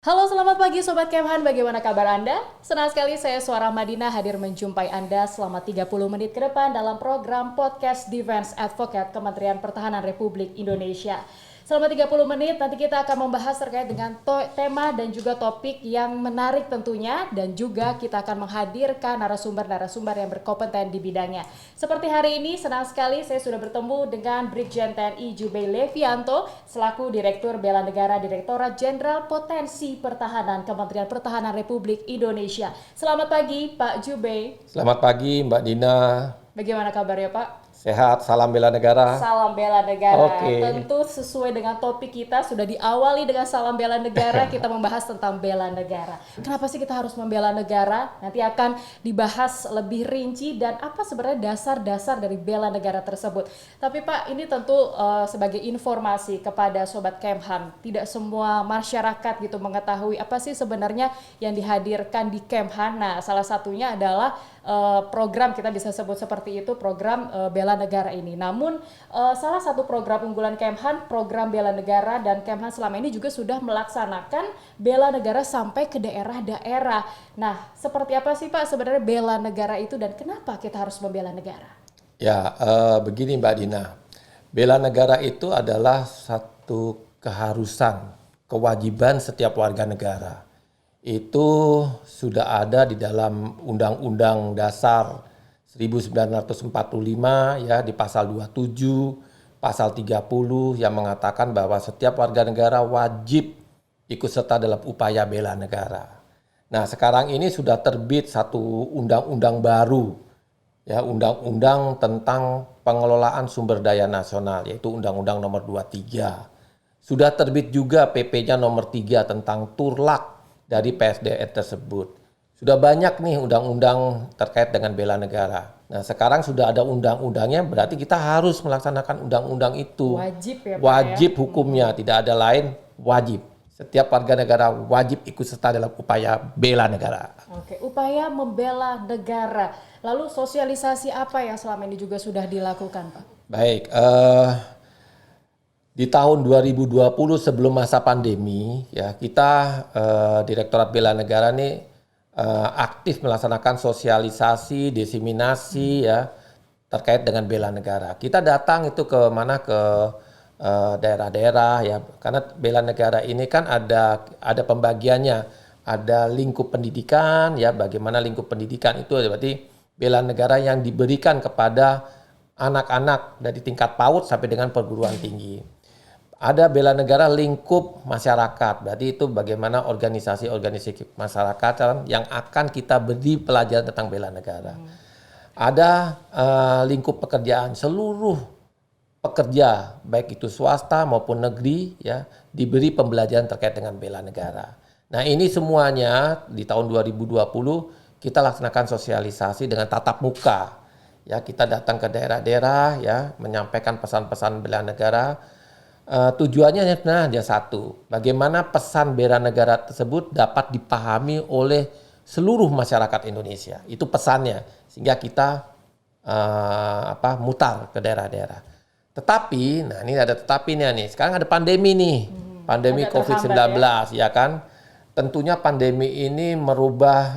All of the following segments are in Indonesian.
Halo, selamat pagi Sobat Kemhan, bagaimana kabar Anda? Senang sekali saya Suara Madinah hadir menjumpai Anda selama 30 menit ke depan dalam program Podcast Defense Advocate Kementerian Pertahanan Republik Indonesia. Selama 30 menit nanti kita akan membahas terkait dengan tema dan juga topik yang menarik tentunya, dan juga kita akan menghadirkan narasumber-narasumber yang berkompeten di bidangnya. Seperti hari ini senang sekali saya sudah bertemu dengan Brigjen TNI Jubei Levianto selaku Direktur Bela Negara Direktorat Jenderal Potensi Pertahanan Kementerian Pertahanan Republik Indonesia. Selamat pagi Pak Jubei. Selamat pagi Mbak Dina. Bagaimana kabarnya Pak? Sehat, salam bela negara. Salam bela negara. Oke. Tentu sesuai dengan topik kita, sudah diawali dengan salam bela negara, kita membahas tentang bela negara. Kenapa sih kita harus membela negara? Nanti akan dibahas lebih rinci dan apa sebenarnya dasar-dasar dari bela negara tersebut. Tapi Pak, ini tentu sebagai informasi kepada Sobat Kemhan, tidak semua masyarakat gitu mengetahui apa sih sebenarnya yang dihadirkan di Kemhan. Nah, salah satunya adalah program, kita bisa sebut seperti itu, program bela negara ini. Namun salah satu program unggulan Kemhan, program bela negara, dan Kemhan selama ini juga sudah melaksanakan bela negara sampai ke daerah-daerah. Nah, seperti apa sih Pak sebenarnya bela negara itu dan kenapa kita harus membela negara? Ya, begini Mbak Dina. Bela negara itu adalah satu keharusan, kewajiban setiap warga negara. Itu sudah ada di dalam Undang-Undang Dasar 1945 ya, di pasal 27, pasal 30 yang mengatakan bahwa setiap warga negara wajib ikut serta dalam upaya bela negara. Nah, sekarang ini sudah terbit satu undang-undang baru ya, undang-undang tentang pengelolaan sumber daya nasional, yaitu Undang-Undang nomor 23. Sudah terbit juga PP-nya nomor 3 tentang Turlak dari PSDN tersebut. Sudah banyak nih undang-undang terkait dengan bela negara. Nah, sekarang sudah ada undang-undangnya, berarti kita harus melaksanakan undang-undang itu. Wajib ya Pak, wajib ya? Hukumnya, tidak ada lain, wajib. Setiap warga negara wajib ikut serta dalam upaya bela negara. Oke, upaya membela negara. Lalu sosialisasi apa yang selama ini juga sudah dilakukan Pak? Baik, di tahun 2020 sebelum masa pandemi ya, kita Direktorat Bela Negara ini aktif melaksanakan sosialisasi, diseminasi ya terkait dengan bela negara. Kita datang itu ke mana, ke daerah-daerah ya, karena bela negara ini kan ada pembagiannya, ada lingkup pendidikan ya, bagaimana lingkup pendidikan itu berarti bela negara yang diberikan kepada anak-anak dari tingkat PAUD sampai dengan perguruan tinggi. Ada bela negara lingkup masyarakat, berarti itu bagaimana organisasi-organisasi masyarakat yang akan kita beri pelajaran tentang bela negara. Ada lingkup pekerjaan, seluruh pekerja baik itu swasta maupun negeri ya diberi pembelajaran terkait dengan bela negara. Nah, ini semuanya di tahun 2020 kita laksanakan sosialisasi dengan tatap muka. Ya, kita datang ke daerah-daerah ya, menyampaikan pesan-pesan bela negara. Tujuannya hanya satu, bagaimana pesan bela negara tersebut dapat dipahami oleh seluruh masyarakat Indonesia. Itu pesannya, sehingga kita mutar ke daerah-daerah. Tetapi, nah ini ada tetapinya nih. Sekarang ada pandemi nih, pandemi COVID-19 ya kan. Tentunya pandemi ini merubah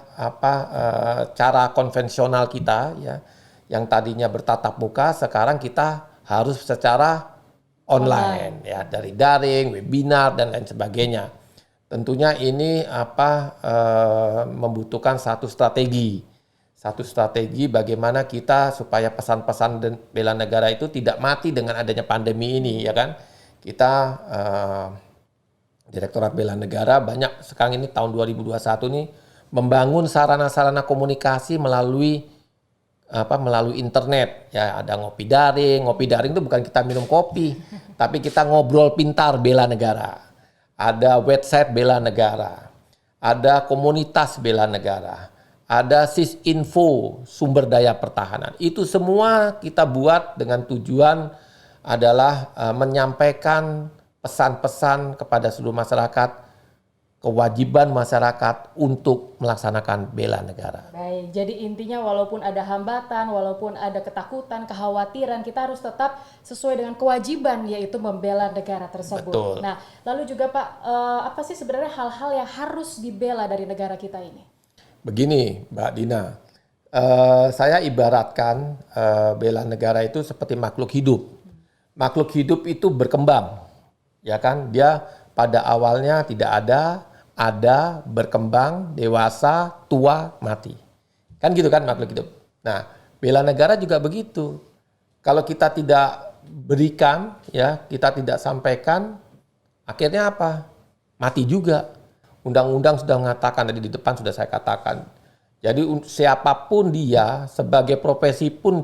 cara konvensional kita ya, yang tadinya bertatap muka, sekarang kita harus secara online ya, dari daring, webinar dan lain sebagainya. Tentunya ini membutuhkan satu strategi bagaimana kita supaya pesan-pesan bela negara itu tidak mati dengan adanya pandemi ini ya kan. Kita Direktorat Bela Negara banyak sekarang ini tahun 2021 ini membangun sarana-sarana komunikasi melalui internet ya. Ada ngopi daring itu bukan kita minum kopi tapi kita ngobrol pintar bela negara. Ada website bela negara, ada komunitas bela negara, ada SISinfo sumber daya pertahanan. Itu semua kita buat dengan tujuan adalah menyampaikan pesan-pesan kepada seluruh masyarakat kewajiban masyarakat untuk melaksanakan bela negara. Baik, jadi intinya walaupun ada hambatan, walaupun ada ketakutan, kekhawatiran, kita harus tetap sesuai dengan kewajiban, yaitu membela negara tersebut. Betul. Nah, lalu juga Pak, apa sih sebenarnya hal-hal yang harus dibela dari negara kita ini? Begini, Mbak Dina, saya ibaratkan bela negara itu seperti makhluk hidup. Makhluk hidup itu berkembang, ya kan? Dia pada awalnya tidak ada, berkembang, dewasa, tua, mati. Kan gitu kan makhluk hidup. Nah, bela negara juga begitu. Kalau kita tidak berikan, ya, kita tidak sampaikan, akhirnya apa? Mati juga. Undang-undang sudah mengatakan, tadi di depan sudah saya katakan. Jadi siapapun dia, sebagai profesi pun,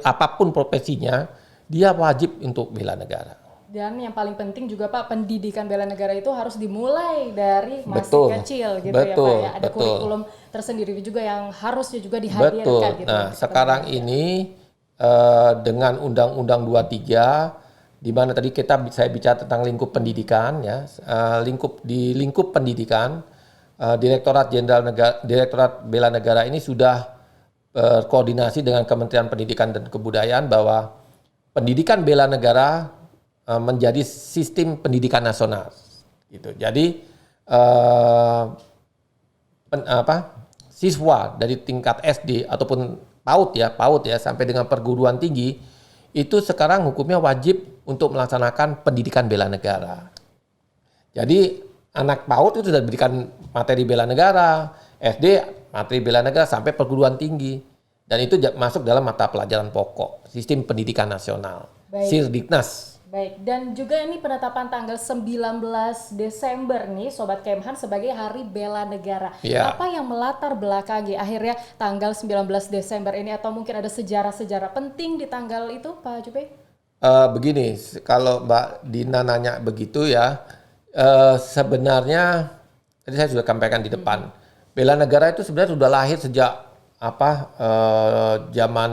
apapun profesinya, dia wajib untuk bela negara. Dan yang paling penting juga Pak, pendidikan bela negara itu harus dimulai dari masih kecil gitu ya Pak ya. Ada kurikulum tersendiri juga yang harusnya juga dihadirkan gitu. Nah, sekarang ini dengan Undang-Undang 23 di mana tadi saya bicara tentang lingkup pendidikan ya, lingkup pendidikan Direktorat Bela Negara ini sudah berkoordinasi dengan Kementerian Pendidikan dan Kebudayaan bahwa pendidikan bela negara menjadi sistem pendidikan nasional, gitu. Jadi siswa dari tingkat SD ataupun PAUD ya sampai dengan perguruan tinggi itu sekarang hukumnya wajib untuk melaksanakan pendidikan bela negara. Jadi anak PAUD itu sudah diberikan materi bela negara, SD materi bela negara sampai perguruan tinggi, dan itu masuk dalam mata pelajaran pokok sistem pendidikan nasional, Sirdiknas. Baik, dan juga ini penetapan tanggal 19 Desember nih Sobat Kemhan sebagai Hari Bela Negara. Ya. Apa yang melatar belakangi akhirnya tanggal 19 Desember ini, atau mungkin ada sejarah-sejarah penting di tanggal itu Pak Jupay? Begini, kalau Mbak Dina nanya begitu ya, sebenarnya tadi saya sudah sampaikan di depan, bela negara itu sebenarnya sudah lahir sejak zaman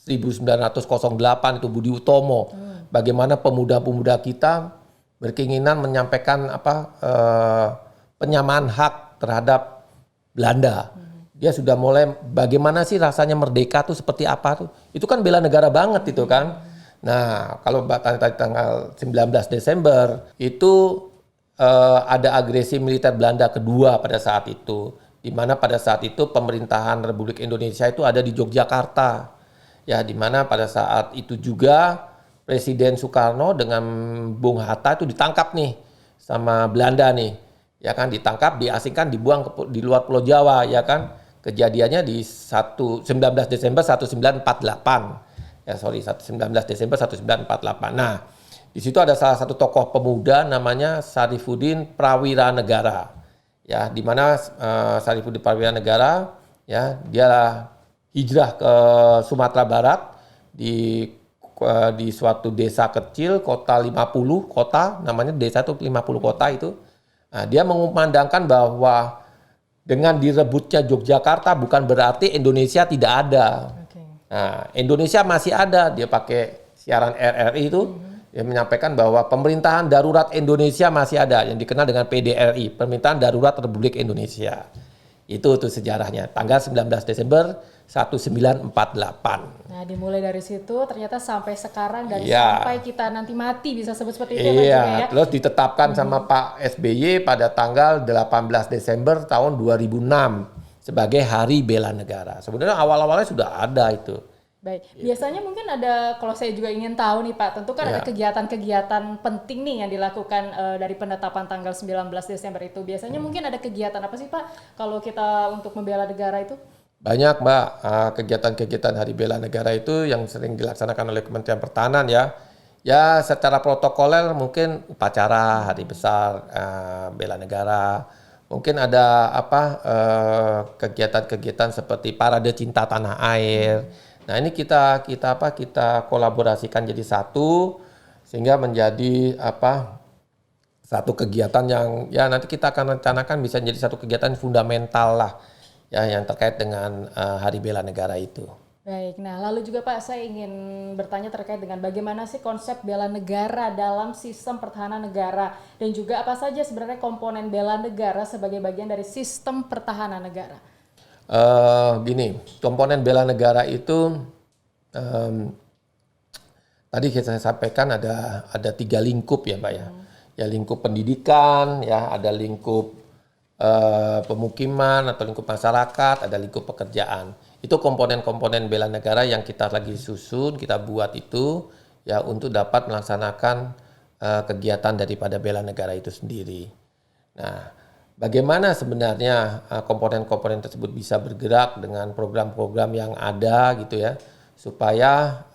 1908 itu Budi Utomo. Bagaimana pemuda-pemuda kita berkeinginan menyampaikan penyamaan hak terhadap Belanda. Dia sudah mulai bagaimana sih rasanya merdeka tuh seperti apa tuh. Itu kan bela negara banget itu kan. Nah, kalau tadi tanggal 19 Desember itu ada agresi militer Belanda kedua pada saat itu. Di mana pada saat itu pemerintahan Republik Indonesia itu ada di Yogyakarta. Ya, di mana pada saat itu juga Presiden Soekarno dengan Bung Hatta itu ditangkap nih sama Belanda nih, ya kan, ditangkap, diasingkan, dibuang di luar Pulau Jawa, ya kan. Kejadiannya di 19 Desember 1948, ya 19 Desember 1948. Nah, di situ ada salah satu tokoh pemuda namanya Sarifuddin Prawira Negara, ya, di mana Sarifuddin Prawira Negara, ya, dia hijrah ke Sumatera Barat di suatu desa kecil, kota 50 kota, namanya desa itu 50 kota itu. Nah, dia mengumandangkan bahwa dengan direbutnya Yogyakarta bukan berarti Indonesia tidak ada. Nah, Indonesia masih ada. Dia pakai siaran RRI itu, dia menyampaikan bahwa pemerintahan darurat Indonesia masih ada, yang dikenal dengan PDRI, Pemerintahan Darurat Republik Indonesia. Itu tuh sejarahnya, tanggal 19 Desember 1948. Nah, dimulai dari situ ternyata sampai sekarang dan Ya. sampai kita nanti mati, bisa sebut seperti itu Iya, ya. terus ditetapkan sama Pak SBY pada tanggal 18 Desember tahun 2006 sebagai Hari Bela Negara. Sebenarnya awal-awalnya sudah ada itu. Baik, biasanya mungkin ada, kalau saya juga ingin tahu nih Pak, tentu kan ada kegiatan-kegiatan penting nih yang dilakukan dari penetapan tanggal 19 Desember itu. Biasanya mungkin ada kegiatan apa sih Pak kalau kita untuk membela negara itu? Banyak Mbak, kegiatan-kegiatan Hari Bela Negara itu yang sering dilaksanakan oleh Kementerian Pertahanan ya. Ya secara protokoler mungkin upacara hari besar Bela Negara. Mungkin ada kegiatan-kegiatan seperti parade cinta tanah air. Nah, ini kita kolaborasikan jadi satu sehingga menjadi satu kegiatan yang ya nanti kita akan rencanakan bisa menjadi satu kegiatan fundamental lah ya yang terkait dengan Hari Bela Negara itu. Baik, nah lalu juga Pak, saya ingin bertanya terkait dengan bagaimana sih konsep bela negara dalam sistem pertahanan negara dan juga apa saja sebenarnya komponen bela negara sebagai bagian dari sistem pertahanan negara. Gini, komponen bela negara itu em, tadi saya sampaikan ada 3 lingkup ya Pak ya. Ya lingkup pendidikan, ya ada lingkup pemukiman atau lingkup masyarakat, ada lingkup pekerjaan. Itu komponen-komponen bela negara yang kita lagi susun, kita buat itu ya untuk dapat melaksanakan kegiatan daripada bela negara itu sendiri. Nah, bagaimana sebenarnya komponen-komponen tersebut bisa bergerak dengan program-program yang ada gitu ya, supaya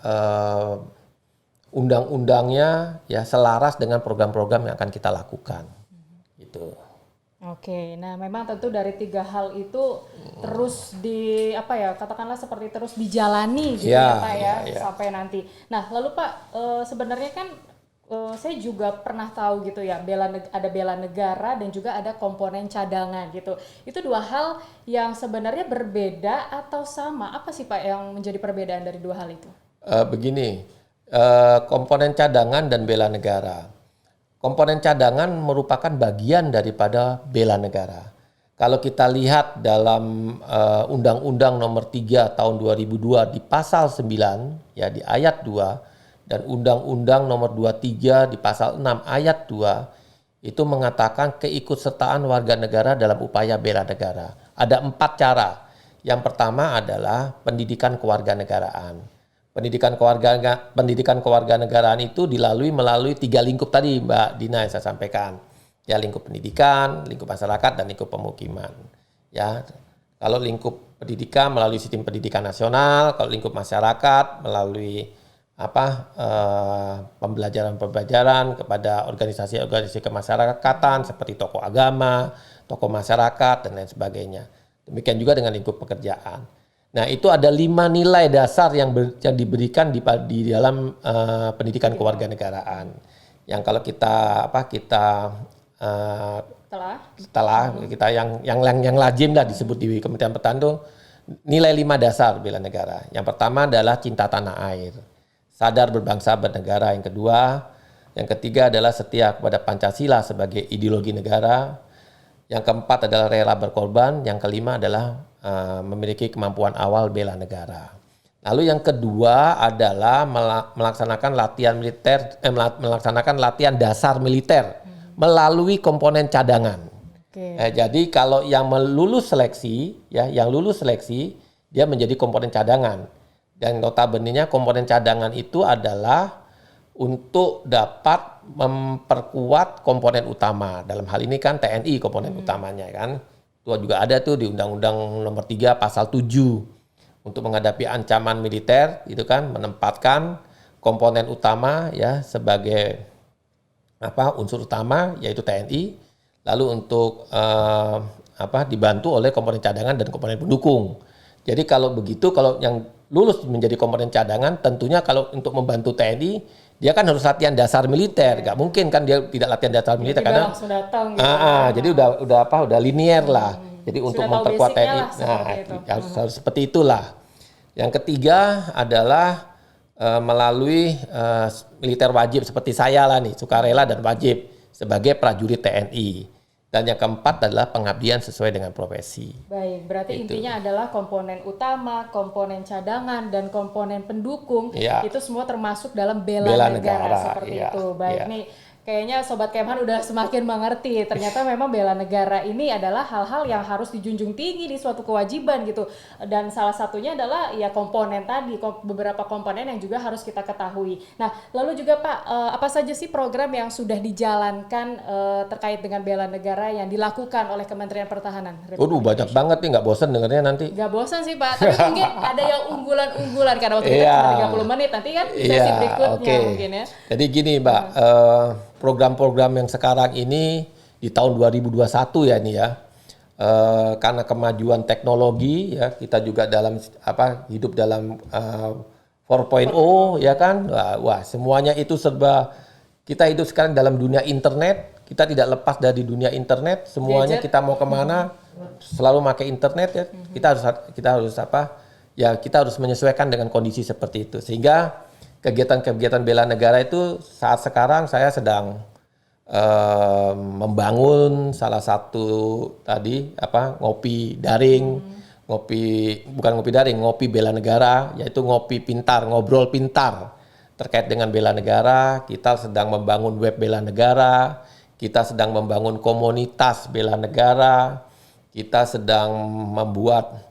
undang-undangnya ya selaras dengan program-program yang akan kita lakukan. Gitu. Oke, nah memang tentu dari 3 hal itu terus di apa ya, katakanlah seperti terus dijalani gitu ya Pak ya, sampai nanti. Nah lalu Pak, sebenarnya kan saya juga pernah tahu gitu ya, ada bela negara dan juga ada komponen cadangan gitu. Itu 2 hal yang sebenarnya berbeda atau sama? Apa sih Pak yang menjadi perbedaan dari 2 hal itu? Begini, komponen cadangan dan bela negara. Komponen cadangan merupakan bagian daripada bela negara. Kalau kita lihat dalam Undang-Undang Nomor 3 Tahun 2002 di Pasal 9 ya di ayat 2 dan Undang-Undang Nomor 23 di Pasal 6 ayat 2 itu mengatakan keikutsertaan warga negara dalam upaya bela negara. Ada 4 cara. Yang pertama adalah pendidikan kewarganegaraan. Pendidikan kewarganegaraan itu melalui 3 lingkup tadi Mbak Dina yang saya sampaikan. Ya, lingkup pendidikan, lingkup masyarakat, dan lingkup pemukiman. Ya, kalau lingkup pendidikan melalui sistem pendidikan nasional, kalau lingkup masyarakat melalui pembelajaran kepada organisasi-organisasi kemasyarakatan seperti tokoh agama, tokoh masyarakat, dan lain sebagainya. Demikian juga dengan lingkup pekerjaan. Nah, itu ada 5 nilai dasar yang diberikan di dalam pendidikan kewarganegaraan. Yang kalau setelah kita yang lazim lah disebut di Kementerian Pertahanan itu nilai 5 dasar bela negara. Yang pertama adalah cinta tanah air, sadar berbangsa bernegara. Yang ketiga adalah setia kepada Pancasila sebagai ideologi negara. Yang keempat adalah rela berkorban. Yang kelima adalah memiliki kemampuan awal bela negara. Lalu yang kedua adalah melaksanakan latihan dasar militer melalui komponen cadangan. Jadi kalau yang lulus seleksi dia menjadi komponen cadangan. Dan notabene-nya komponen cadangan itu adalah untuk dapat memperkuat komponen utama. Dalam hal ini kan TNI komponen utamanya kan. Itu juga ada tuh di Undang-Undang Nomor 3 Pasal 7 untuk menghadapi ancaman militer itu kan menempatkan komponen utama ya sebagai unsur utama yaitu TNI, lalu untuk dibantu oleh komponen cadangan dan komponen pendukung. Jadi kalau begitu, kalau yang lulus menjadi komponen cadangan, tentunya kalau untuk membantu TNI dia kan harus latihan dasar militer, nggak mungkin kan dia tidak latihan dasar militer karena langsung datang gitu. Jadi udah linier lah. Jadi untuk memperkuat TNI, harus seperti itulah. Yang ketiga adalah melalui militer wajib seperti saya lah nih, sukarela dan wajib sebagai prajurit TNI. Dan yang keempat adalah pengabdian sesuai dengan profesi. Baik, berarti intinya adalah komponen utama, komponen cadangan, dan komponen pendukung itu semua termasuk dalam bela negara seperti itu. Baik, nih kayaknya Sobat Kemhan udah semakin mengerti. Ternyata memang bela negara ini adalah hal-hal yang harus dijunjung tinggi di suatu kewajiban gitu. Dan salah satunya adalah ya komponen tadi, beberapa komponen yang juga harus kita ketahui. Nah, lalu juga Pak, apa saja sih program yang sudah dijalankan terkait dengan bela negara yang dilakukan oleh Kementerian Pertahanan? Waduh, banyak banget nih, nggak bosan dengarnya nanti. Nggak bosan sih Pak, tapi mungkin ada yang unggulan karena waktu kita cuma 30 menit, nanti kan sesi berikutnya mungkin ya. Jadi gini Mbak, program-program yang sekarang ini di tahun 2021 ya ini ya, karena kemajuan teknologi ya, kita juga hidup dalam 4.0 ya kan, wah semuanya itu serba, kita hidup sekarang dalam dunia internet, kita tidak lepas dari dunia internet, semuanya kita mau kemana selalu pakai internet ya, kita harus ya kita harus menyesuaikan dengan kondisi seperti itu. Sehingga kegiatan-kegiatan bela negara itu saat sekarang saya sedang membangun salah satu tadi ngopi daring, ngopi bela negara, yaitu ngopi pintar, ngobrol pintar terkait dengan bela negara. Kita sedang membangun web bela negara, kita sedang membangun komunitas bela negara, kita sedang membuat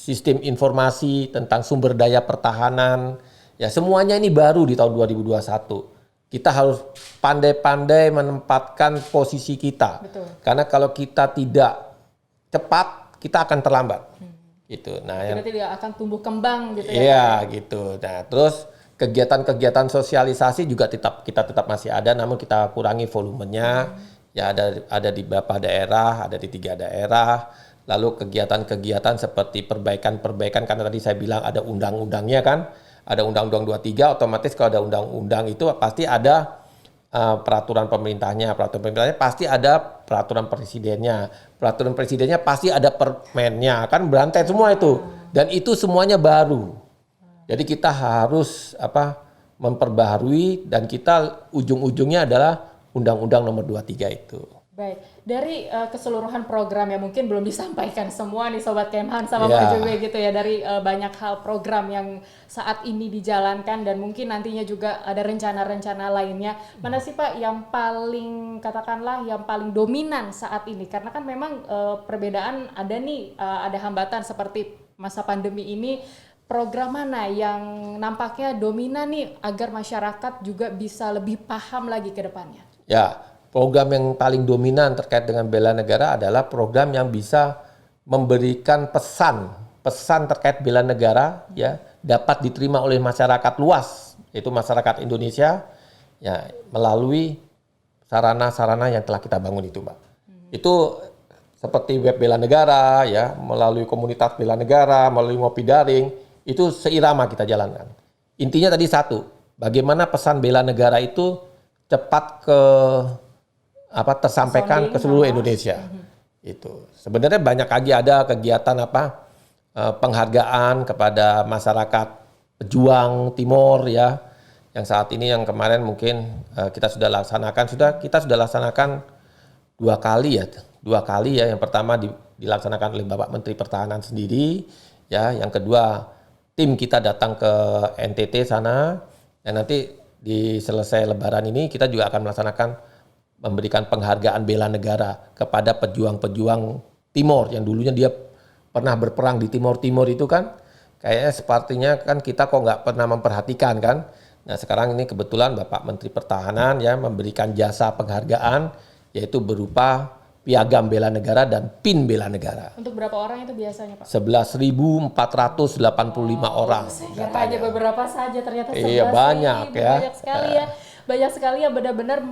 sistem informasi tentang sumber daya pertahanan. Ya, semuanya ini baru di tahun 2021. Kita harus pandai-pandai menempatkan posisi kita. Betul. Karena kalau kita tidak cepat, kita akan terlambat. Gitu. Nah, berarti dia akan tumbuh kembang gitu ya. Iya, gitu. Nah, terus kegiatan-kegiatan sosialisasi juga kita tetap masih ada, namun kita kurangi volumenya. Ya, ada di beberapa daerah, ada di 3 daerah. Lalu kegiatan-kegiatan seperti perbaikan-perbaikan, karena tadi saya bilang ada undang-undangnya kan. Ada Undang-Undang 23, otomatis kalau ada undang-undang itu pasti ada peraturan pemerintahnya. Peraturan pemerintahnya pasti ada peraturan presidennya. Peraturan presidennya pasti ada permennya. Kan berantai semua itu. Dan itu semuanya baru. Jadi kita harus memperbaharui, dan kita ujung-ujungnya adalah Undang-Undang Nomor 23 itu. Baik, dari keseluruhan program yang mungkin belum disampaikan semua nih Sobat Kemhan sama Pak Jowe gitu ya, dari banyak hal program yang saat ini dijalankan dan mungkin nantinya juga ada rencana-rencana lainnya. Mana sih Pak yang paling katakanlah yang paling dominan saat ini? Karena kan memang perbedaan ada nih, ada hambatan seperti masa pandemi ini. Program mana yang nampaknya dominan nih agar masyarakat juga bisa lebih paham lagi ke depannya? Ya. Program yang paling dominan terkait dengan bela negara adalah program yang bisa memberikan pesan terkait bela negara, ya, dapat diterima oleh masyarakat luas, yaitu masyarakat Indonesia, ya, melalui sarana-sarana yang telah kita bangun itu, Mbak. Itu seperti web bela negara, ya, melalui komunitas bela negara, melalui ngopi daring, itu seirama kita jalankan. Intinya tadi satu, bagaimana pesan bela negara itu cepat tersampaikan ke seluruh Indonesia. Itu sebenarnya banyak lagi ada kegiatan penghargaan kepada masyarakat pejuang Timor, ya, yang saat ini yang kemarin mungkin kita sudah laksanakan 2 kali ya. Yang pertama dilaksanakan oleh Bapak Menteri Pertahanan sendiri, ya. Yang kedua tim kita datang ke NTT sana, dan nanti di selesai Lebaran ini kita juga akan memberikan penghargaan bela negara kepada pejuang-pejuang Timor yang dulunya dia pernah berperang di Timor itu kan. Kayaknya sepertinya kan kita kok nggak pernah memperhatikan kan. Nah, sekarang ini kebetulan Bapak Menteri Pertahanan ya memberikan jasa penghargaan, yaitu berupa piagam bela negara dan pin bela negara. Untuk berapa orang itu biasanya Pak? 11.485 orang. Saya kira hanya beberapa saja, ternyata 11.000. Iya, banyak ya. Banyak sekali ya. Banyak sekali yang benar-benar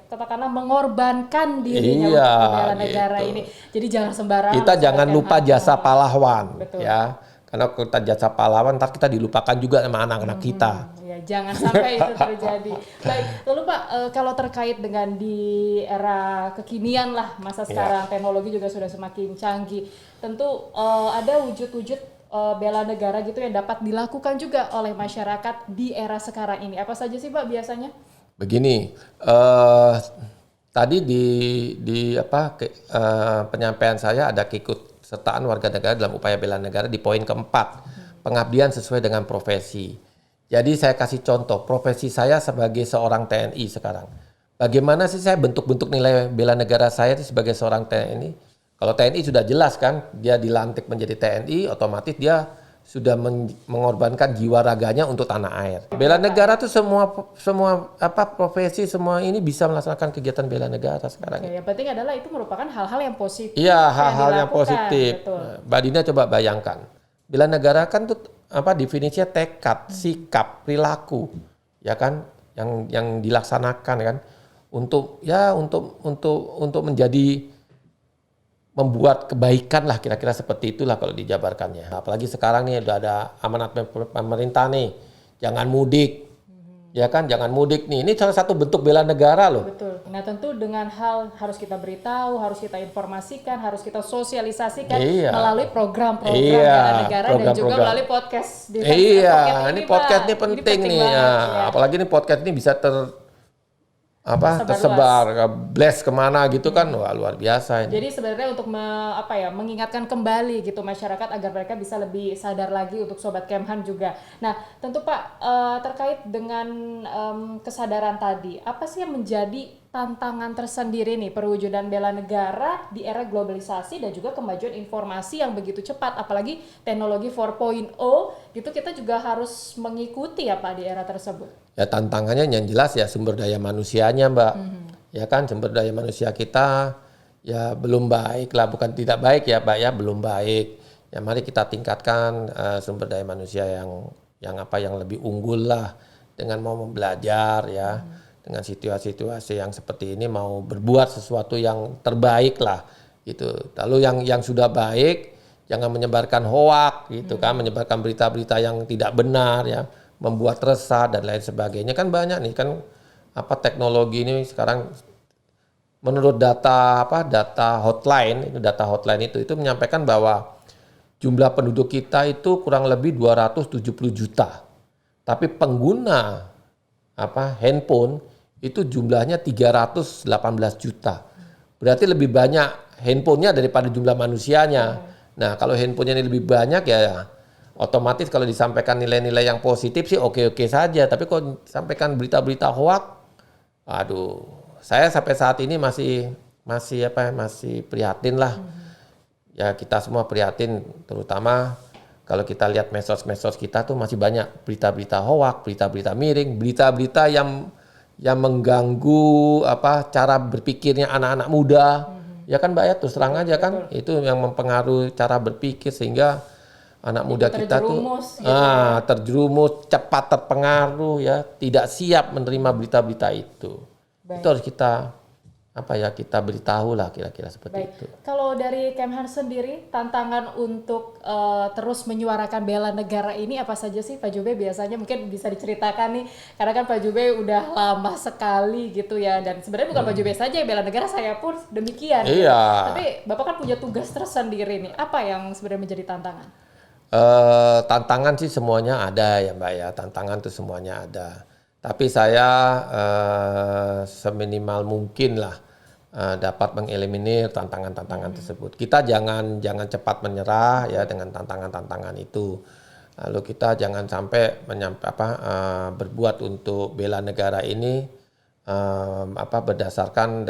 katakanlah mengorbankan dirinya untuk membela negara ini. Jadi jangan sembarangan. Kita jangan lupa jasa pahlawan. Betul. Ya. Karena kita jasa pahlawan, ntar kita dilupakan juga sama anak-anak kita. Ya, jangan sampai itu terjadi. Baik, lalu Pak, kalau terkait dengan di era kekinian lah, masa sekarang teknologi juga sudah semakin canggih. Tentu ada wujud-wujud bela negara gitu yang dapat dilakukan juga oleh masyarakat di era sekarang ini. Apa saja sih Pak biasanya? Begini, tadi di penyampaian saya ada keikutsertaan warga negara dalam upaya bela negara di poin keempat, pengabdian sesuai dengan profesi. Jadi saya kasih contoh, profesi saya sebagai seorang TNI sekarang. Bagaimana sih saya bentuk-bentuk nilai bela negara saya itu sebagai seorang TNI? Kalau TNI sudah jelas kan, dia dilantik menjadi TNI, otomatis dia sudah mengorbankan jiwa raganya untuk tanah air. Bela negara tuh semua profesi semua ini bisa melaksanakan kegiatan bela negara sekarang. Oke, yang penting adalah itu merupakan hal-hal yang positif. Iya, hal-hal yang positif. Betul. Mbak Dina coba bayangkan. Bela negara kan tuh definisinya tekad, sikap, perilaku, ya kan, yang dilaksanakan kan untuk menjadi membuat kebaikan lah, kira-kira seperti itulah kalau dijabarkannya. Apalagi sekarang nih udah ada amanat pemerintah nih, jangan mudik, Ya kan, jangan mudik nih. Ini salah satu bentuk bela negara loh. Betul. Nah tentu dengan hal harus kita beritahu, harus kita informasikan, harus kita sosialisasikan Iya. melalui program-program Iya, bela negara dan juga program-program. melalui podcast di Iya, Pocket ini Pak. podcast ini penting nih. banget, Ya, ya. apalagi ini podcast ini bisa Tersebar tersebar, blast kemana gitu kan, wah luar biasa ini. Jadi sebenarnya untuk mengingatkan kembali gitu masyarakat agar mereka bisa lebih sadar lagi untuk Sobat Kemhan juga. Nah tentu Pak terkait dengan kesadaran tadi, apa sih yang menjadi tantangan tersendiri nih perwujudan bela negara di era globalisasi dan juga kemajuan informasi yang begitu cepat, apalagi teknologi 4.0 gitu kita juga harus mengikuti ya Pak di era tersebut. Ya tantangannya yang jelas ya sumber daya manusianya Mbak. Ya kan sumber daya manusia kita ya belum baik lah, bukan tidak baik ya Mbak ya, belum baik. Ya mari kita tingkatkan sumber daya manusia yang lebih unggul lah dengan mau belajar ya. Dengan situasi-situasi yang seperti ini mau berbuat sesuatu yang terbaik lah gitu. Lalu yang sudah baik jangan menyebarkan hoak gitu kan, menyebarkan berita-berita yang tidak benar ya, membuat resah dan lain sebagainya. Kan banyak nih kan teknologi ini sekarang menurut data hotline itu menyampaikan bahwa jumlah penduduk kita itu kurang lebih 270 juta. Tapi pengguna handphone itu jumlahnya 318 juta. Berarti lebih banyak handphonenya daripada jumlah manusianya. Nah, kalau handphonenya ini lebih banyak ya otomatis kalau disampaikan nilai-nilai yang positif sih oke-oke saja. Tapi kalau disampaikan berita-berita hoak, aduh, saya sampai saat ini masih prihatin lah. Ya kita semua prihatin, terutama kalau kita lihat medsos kita tuh masih banyak berita-berita hoak, berita-berita miring, berita-berita yang mengganggu cara berpikirnya anak-anak muda. Ya kan Mbak ya, terus terang aja kan, itu yang mempengaruhi cara berpikir sehingga anak muda kita tuh terjerumus, cepat terpengaruh ya, tidak siap menerima berita-berita itu. Baik. Itu harus kita beritahu lah kira-kira seperti itu. Kalau dari Kemhan sendiri, tantangan untuk terus menyuarakan bela negara ini apa saja sih Pak Jube? Biasanya mungkin bisa diceritakan nih, karena kan Pak Jube udah lama sekali gitu ya, dan sebenarnya bukan Pak Jube saja yang bela negara, saya pun demikian. Iya. Gitu. Tapi Bapak kan punya tugas tersendiri nih, apa yang sebenarnya menjadi tantangan? Tantangan sih semuanya ada ya Mbak ya, tantangan tuh semuanya ada. Tapi saya seminimal mungkin lah dapat mengeliminir tantangan-tantangan tersebut. Kita jangan cepat menyerah ya dengan tantangan-tantangan itu. Lalu kita jangan sampai berbuat untuk bela negara ini berdasarkan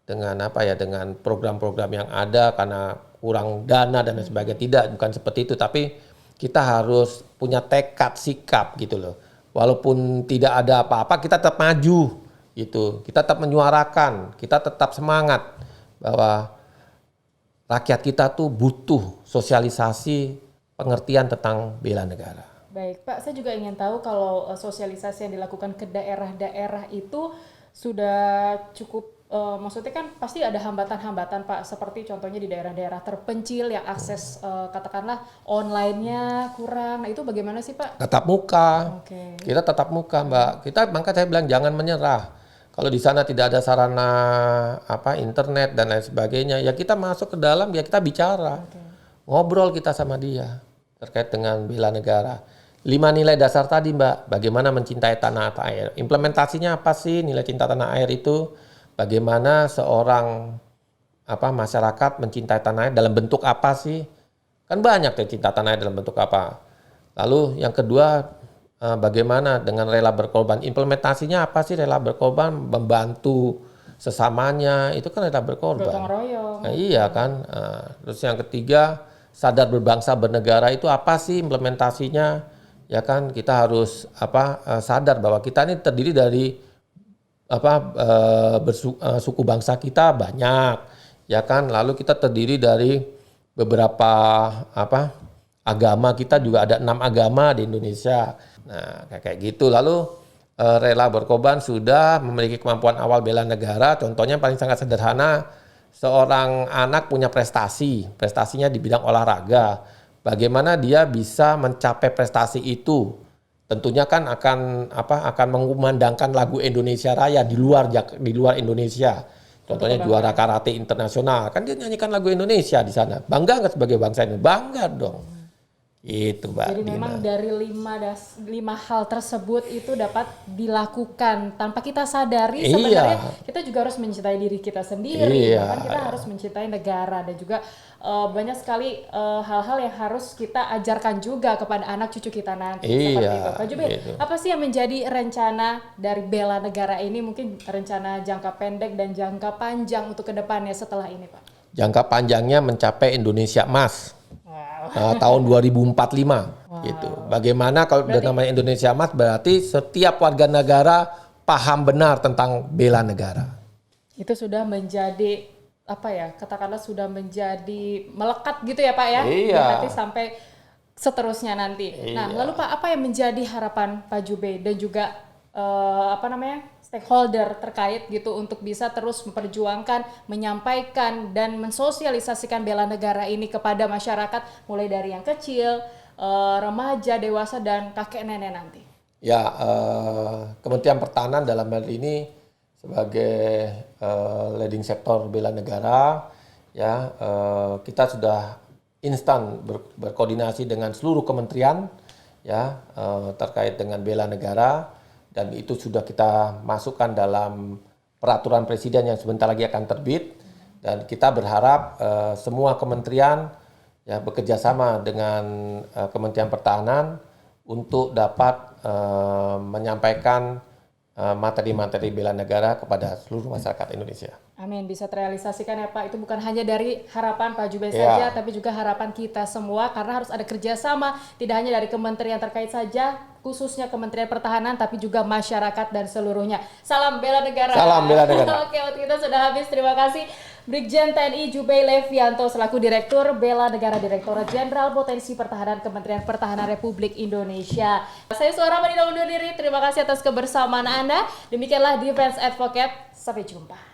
dengan program-program yang ada karena kurang dana dan sebagainya. Tidak, bukan seperti itu. Tapi kita harus punya tekad, sikap gitu loh. Walaupun tidak ada apa-apa, kita tetap maju. Gitu. Kita tetap menyuarakan, kita tetap semangat bahwa rakyat kita tuh butuh sosialisasi pengertian tentang bela negara. Baik Pak, saya juga ingin tahu kalau sosialisasi yang dilakukan ke daerah-daerah itu sudah cukup, maksudnya kan pasti ada hambatan-hambatan Pak, seperti contohnya di daerah-daerah terpencil yang akses katakanlah online-nya kurang. Nah itu bagaimana sih Pak? Tatap muka. Okay. Kita tatap muka Mbak. Maka saya bilang jangan menyerah. Kalau di sana tidak ada sarana internet dan lain sebagainya, ya kita masuk ke dalam, ya kita bicara, ngobrol kita sama dia terkait dengan bela negara. 5 nilai dasar tadi Mbak, bagaimana mencintai tanah air. Implementasinya apa sih nilai cinta tanah air itu? Bagaimana seorang masyarakat mencintai tanah air dalam bentuk apa sih? Kan banyak ya cinta tanah air dalam bentuk apa. Lalu yang kedua, bagaimana dengan rela berkorban? Implementasinya apa sih rela berkorban? Membantu sesamanya, itu kan rela berkorban. Gotong royong. Nah, iya kan. Terus yang ketiga, sadar berbangsa bernegara itu apa sih implementasinya? Ya kan, kita harus sadar bahwa kita ini terdiri dari suku bangsa kita banyak, ya kan. Lalu kita terdiri dari beberapa agama, kita juga ada 6 agama di Indonesia. Nah, kayak gitu. Lalu rela berkorban sudah memiliki kemampuan awal bela negara. Contohnya paling sangat sederhana, seorang anak punya prestasinya di bidang olahraga. Bagaimana dia bisa mencapai prestasi itu tentunya kan akan mengumandangkan lagu Indonesia Raya di luar Indonesia. Contohnya juara karate internasional, kan dia nyanyikan lagu Indonesia di sana. Bangga nggak sebagai bangsa ini? Bangga dong. Itu, Mbak Jadi Dina. memang dari lima hal tersebut itu dapat dilakukan tanpa kita sadari. Sebenarnya kita juga harus mencintai diri kita sendiri, bahkan kita harus mencintai negara, dan juga banyak sekali hal-hal yang harus kita ajarkan juga kepada anak cucu kita nanti. Seperti itu. Pak Jubir, apa sih yang menjadi rencana dari Bela Negara ini? Mungkin rencana jangka pendek dan jangka panjang untuk kedepannya setelah ini, Pak? Jangka panjangnya mencapai Indonesia Emas. Tahun 2045 gitu. Bagaimana kalau udah namanya Indonesia Emas, berarti setiap warga negara paham benar tentang bela negara. Itu sudah menjadi katakanlah sudah menjadi melekat gitu ya Pak ya. Iya. Nanti sampai seterusnya nanti. Nah, lalu Pak, apa yang menjadi harapan Pak Jube dan juga stakeholder terkait gitu untuk bisa terus memperjuangkan, menyampaikan dan mensosialisasikan bela negara ini kepada masyarakat, mulai dari yang kecil, remaja, dewasa, dan kakek nenek nanti? Ya, Kementerian Pertahanan dalam hal ini sebagai leading sektor bela negara, ya kita sudah instan berkoordinasi dengan seluruh kementerian, ya terkait dengan bela negara. Dan itu sudah kita masukkan dalam peraturan presiden yang sebentar lagi akan terbit, dan kita berharap semua kementerian ya bekerja sama dengan Kementerian Pertahanan untuk dapat menyampaikan materi-materi bela negara kepada seluruh masyarakat Indonesia. Amin, bisa terrealisasikan ya Pak. Itu bukan hanya dari harapan Pak Jube saja, tapi juga harapan kita semua, karena harus ada kerjasama, tidak hanya dari kementerian terkait saja, khususnya Kementerian Pertahanan, tapi juga masyarakat dan seluruhnya. Salam bela negara. Salam bela negara. Oke, waktu kita sudah habis. Terima kasih Brigjen TNI Jubei Levianto selaku Direktur Bela Negara Direktorat Jenderal Potensi Pertahanan Kementerian Pertahanan Republik Indonesia. Saya Suara Madina undur diri. Terima kasih atas kebersamaan Anda. Demikianlah Defense Advocate. Sampai jumpa.